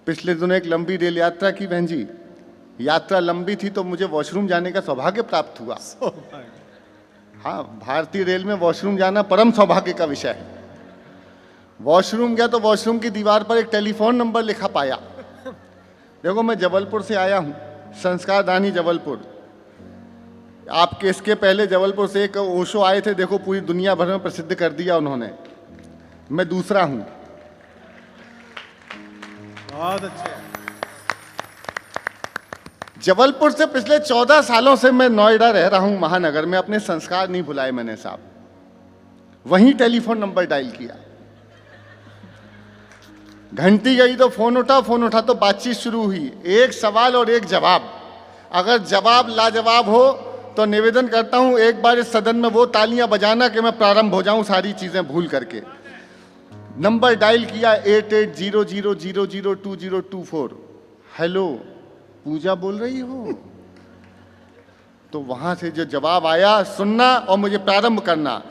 पिछले दिनों एक लंबी रेल यात्रा की बहन जी। यात्रा लंबी थी तो मुझे वॉशरूम जाने का सौभाग्य प्राप्त हुआ। हाँ, भारतीय रेल में वॉशरूम जाना परम सौभाग्य का विषय है। वॉशरूम गया तो वॉशरूम की दीवार पर एक टेलीफोन नंबर लिखा पाया। देखो, मैं जबलपुर से आया हूँ, संस्कार दानी जबलपुर। आपके इसके पहले जबलपुर से एक ओशो आए थे, देखो पूरी दुनिया भर में प्रसिद्ध कर दिया उन्होंने। मैं दूसरा हूँ। बहुत अच्छे। जबलपुर से पिछले 14 सालों से मैं नोएडा रह रहा हूं, महानगर में। अपने संस्कार नहीं भुलाए मैंने साहब। वहीं टेलीफोन नंबर डायल किया, घंटी गई तो फोन उठा तो बातचीत शुरू हुई। एक सवाल और एक जवाब। अगर जवाब लाजवाब हो तो निवेदन करता हूं एक बार इस सदन में वो तालियां बजाना कि मैं प्रारंभ हो जाऊं सारी चीजें भूल करके। नंबर डायल किया 8800002024। हेलो, पूजा बोल रही हो? तो वहां से जो जवाब आया, सुनना और मुझे प्रारंभ करना।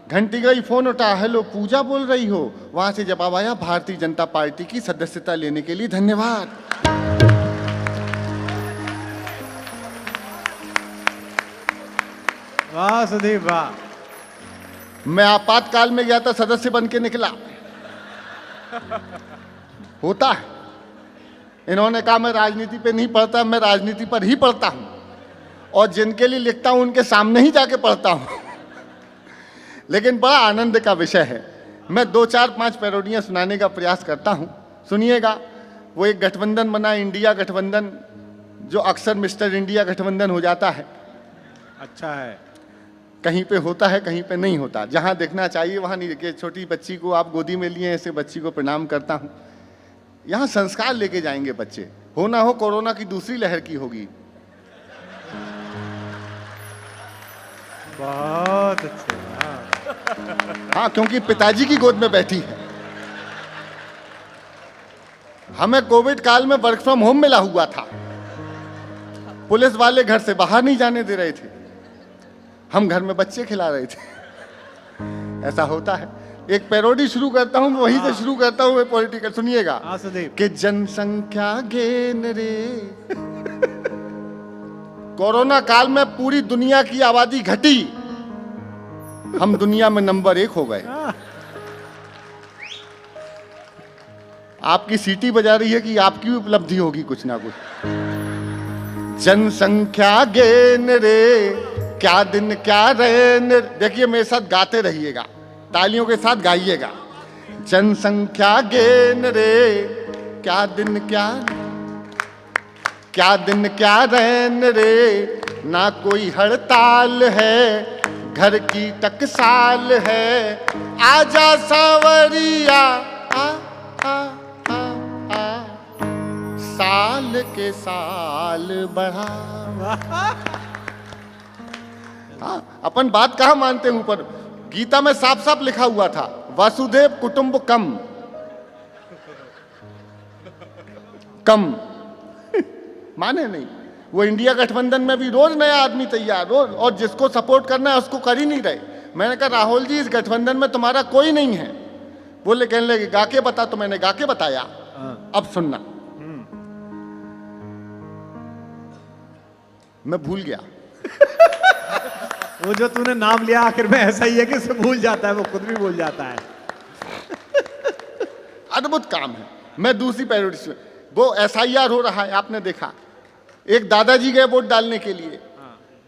घंटी गई, फोन उठा, हेलो पूजा बोल रही हो? वहां से जवाब आया, भारतीय जनता पार्टी की सदस्यता लेने के लिए धन्यवाद। वाह सुदीप वाह। मैं आपातकाल में गया था, सदस्य बन के निकला। होता है। इन्होंने कहा मैं राजनीति पे नहीं पढ़ता, मैं राजनीति पर ही पढ़ता हूं, और जिनके लिए लिखता हूं उनके सामने ही जाके पढ़ता हूं। लेकिन बड़ा आनंद का विषय है। मैं 2 4 5 पैरोडियां सुनाने का प्रयास करता हूं, सुनिएगा। वो एक गठबंधन बना, इंडिया गठबंधन, जो अक्सर मिस्टर इंडिया गठबंधन हो जाता है। अच्छा है। कहीं पे होता है, कहीं पे नहीं होता। जहां देखना चाहिए वहां नहीं। देखिए, छोटी बच्ची को आप गोदी में लिए, ऐसे बच्ची को प्रणाम करता हूं। यहां संस्कार लेके जाएंगे बच्चे। हो ना हो कोरोना की दूसरी लहर की होगी। बहुत अच्छे। हाँ, क्योंकि पिताजी की गोद में बैठी है। हमें कोविड काल में वर्क फ्रॉम होम मिला हुआ था। पुलिस वाले घर से बाहर नहीं जाने दे रहे थे, हम घर में बच्चे खिला रहे थे। ऐसा होता है। एक पैरोडी शुरू करता हूं, वहीं से शुरू करता हूं। पॉलिटिकल सुनिएगा। हाँ सुदीप। कि जनसंख्या गेन रे। कोरोना काल में पूरी दुनिया की आबादी घटी, हम दुनिया में नंबर 1 हो गए। आपकी सीटी बजा रही है कि आपकी भी उपलब्धि होगी कुछ ना कुछ। जनसंख्या गेन रे, क्या दिन क्या रैन। देखिए, मेरे साथ गाते रहिएगा, तालियों के साथ गाइएगा। जनसंख्या गेन रे, क्या दिन क्या रैन रे। ना कोई हड़ताल है, घर की टकसाल है। आजा सांवरिया, आ आ आ आ, साल के साल बढ़ा। हाँ, अपन बात कहाँ मानते हैं ऊपर। गीता में साफ साफ लिखा हुआ था, वसुधैव कुटुंबकम। कम माने नहीं। वो इंडिया गठबंधन में भी रोज नया आदमी तैयार, रोज, और जिसको सपोर्ट करना है उसको कर ही नहीं रहे। मैंने कहा राहुल जी, इस गठबंधन में तुम्हारा कोई नहीं है। बोले, कहने लगे गा के बता। तो मैंने गा के बताया। अब सुनना। मैं भूल गया। वो जो तूने नाम लिया आखिर में ऐसा ही है कि भूल जाता है, वो खुद भी भूल जाता है। अद्भुत काम है। मैं दूसरी पैरोडी से, वो SIR हो रहा है, आपने देखा। एक दादाजी गए वोट डालने के लिए।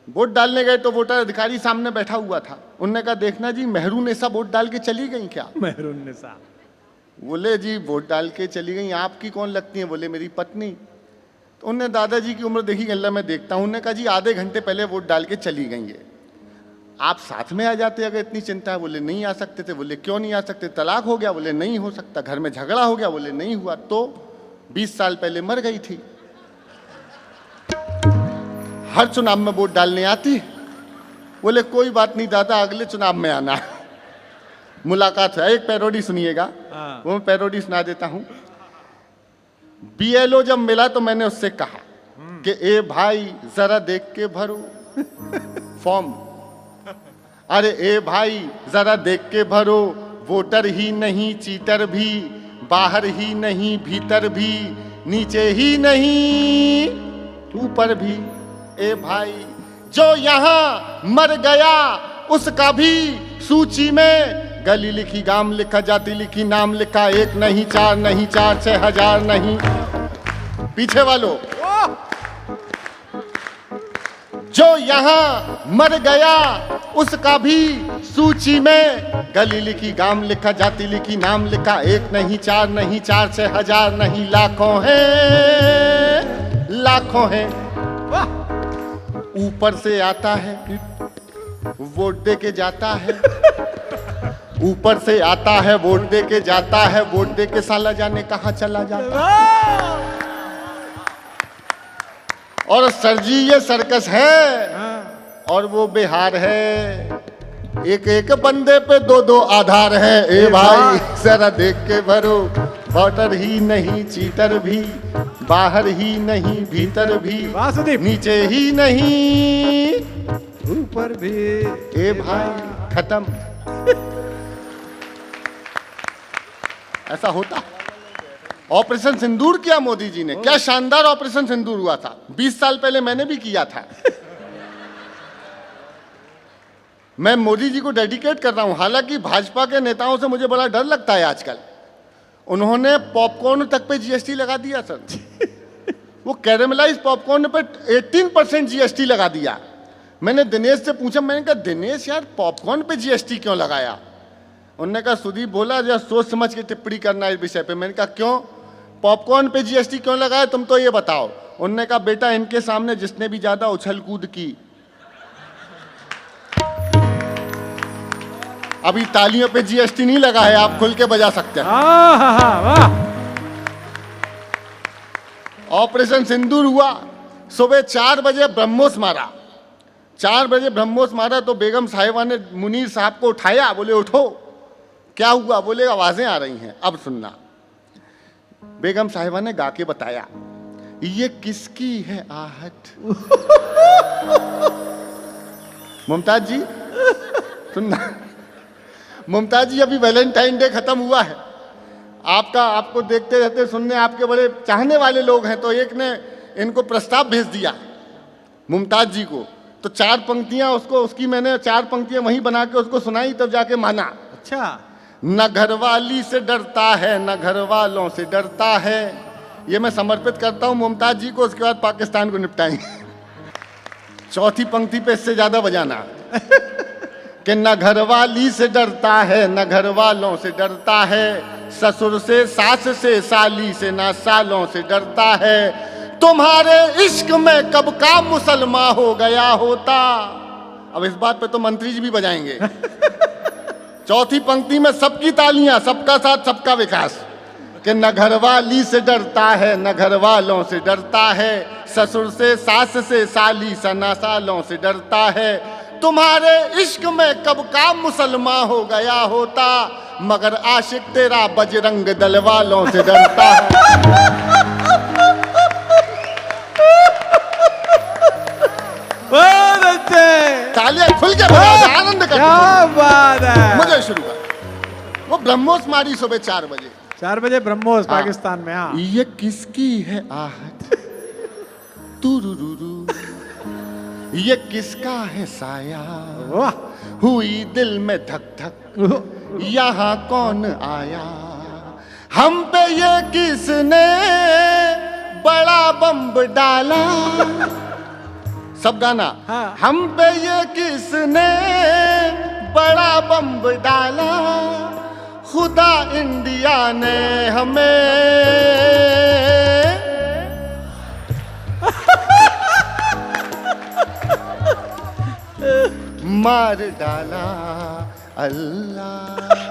वोट डालने गए तो वोटर अधिकारी सामने बैठा हुआ था। उनने कहा, देखना जी, मेहरून-निसा वोट डाल के चली गई क्या? मेहरून-निसा। बोले, जी वोट डाल के चली गई। आपकी कौन लगती है? बोले, मेरी पत्नी। तो उनने दादाजी की उम्र देखी, गल्ला मैं देखता हूं। उन्होंने कहा, जी आधे घंटे पहले वोट डाल के चली गई है, आप साथ में आ जाते अगर इतनी चिंता है। बोले, नहीं आ सकते थे। बोले, क्यों नहीं आ सकते? तलाक हो गया? बोले, नहीं हो सकता। घर में झगड़ा हो गया? बोले, नहीं हुआ। तो 20 साल पहले मर गई थी। हर चुनाव में वोट डालने आती? बोले, कोई बात नहीं दादा, अगले चुनाव में आना। मुलाकात है। एक पैरोडी सुनिएगा, वो मैं पैरोडी सुना देता हूं। BLO जब मिला तो मैंने उससे कहा कि ए भाई, जरा देख के भरो फॉर्म। अरे ए भाई, जरा देख के भरो, वोटर ही नहीं चीटर भी, बाहर ही नहीं भीतर भी, नीचे ही नहीं ऊपर भी। ए भाई जो यहाँ मर गया उसका भी सूची में गली लिखी, गांव लिखा, जाति लिखी, नाम लिखा, 1 नहीं 4 नहीं 4 6 हजार नहीं। पीछे वालों, जो यहाँ मर गया उसका भी सूची में गली लिखी, गांव लिखा, जाति लिखी, नाम लिखा, 1 नहीं 4 नहीं 4 6 हजार नहीं, लाखों हैं लाखों हैं। ऊपर से आता है वोट दे के जाता है, ऊपर से आता है वोट दे के जाता है, वोट दे के साला जाने कहां चला जाता है। और सर जी ये सर्कस है और वो बिहार है, एक एक बंदे पे 2 आधार है। ए भाई जरा देख के भरो, वोटर ही नहीं चीटर भी, बाहर ही नहीं भीतर भी, वासुदेव नीचे ही नहीं ऊपर भी। ए भाई खत्म। ऐसा होता। ऑपरेशन सिंदूर किया मोदी जी ने, क्या शानदार ऑपरेशन सिंदूर हुआ था। 20 साल पहले मैंने भी किया था। मैं मोदी जी को डेडिकेट कर रहा हूं। हालांकि भाजपा के नेताओं से मुझे बड़ा डर लगता है आजकल। उन्होंने पॉपकॉर्न तक पे जीएसटी लगा दिया सर। वो कैरेमलाइज पॉपकॉर्न पे 18% जीएसटी लगा दिया। मैंने दिनेश से पूछा, मैंने कहा दिनेश यार पॉपकॉर्न पे जीएसटी क्यों लगाया? उन्होंने कहा सुदीप बोला जरा सोच समझ के टिप्पणी करना इस विषय पे। मैंने कहा क्यों, पॉपकॉर्न पे जीएसटी क्यों लगाया तुम तो ये बताओ। उन्होंने कहा बेटा इनके सामने जिसने भी ज्यादा उछल कूद की, अभी तालियों पे जीएसटी नहीं लगा है, आप खुल के बजा सकते हैं। वाह। ऑपरेशन सिंदूर हुआ, सुबह 4 बजे ब्रह्मोस मारा। 4 बजे ब्रह्मोस मारा तो बेगम साहिबा ने मुनीर साहब को उठाया, बोले उठो। क्या हुआ? बोले आवाजें आ रही हैं। अब सुनना, बेगम साहिबा ने गा के बताया, ये किसकी है आहट। मुमताज जी सुनना, मुमताज जी अभी वैलेंटाइन डे खत्म हुआ है, आपको देखते रहते सुनने आपके बड़े चाहने वाले लोग हैं, तो एक ने इनको प्रस्ताव भेज दिया मुमताज जी को। तो 4 पंक्तियां उसकी मैंने 4 पंक्तियां वहीं बना के उसको सुनाई, तब जाके माना। अच्छा, न घरवाली से डरता है न घर वालों से डरता है। ये मैं समर्पित करता हूं मुमताज जी को, उसके बाद पाकिस्तान को निपटाएंगे। 4थी पंक्ति पे इससे ज्यादा बजाना कि न घरवाली से डरता है न घर वालों से डरता है, ससुर से सास से साली से ना सालों से डरता है, तुम्हारे इश्क में कब का मुसलमान हो गया होता। अब इस बात पे तो मंत्री जी भी बजाएंगे। 4थी पंक्ति में सबकी तालियां, सबका साथ सबका विकास। कि न घरवाली से डरता है न घर वालों से डरता है, ससुर से सास से साली से ना सालों से डरता है, तुम्हारे इश्क में कब का मुसलमान हो गया होता, मगर आशिक तेरा बजरंग दल वालों से डरता है। बहुत अच्छे, तालियां खुल के बजा, आनंद कर। क्या बात है। मुझे शुरू कर। वो ब्रह्मोस मारी सुबह 4 बजे। 4 बजे ब्रह्मोस पाकिस्तान में। हाँ, ये किसकी है आहट तुरुरुरु, ये किसका है साया वाह। हुई दिल में धक धक, यहाँ कौन आया, हम पे ये किसने बड़ा बम्ब डाला। सब गाना। हाँ। हम पे ये किसने बड़ा बम्ब डाला, खुदा इंडिया ने हमें मार डाला। अल्लाह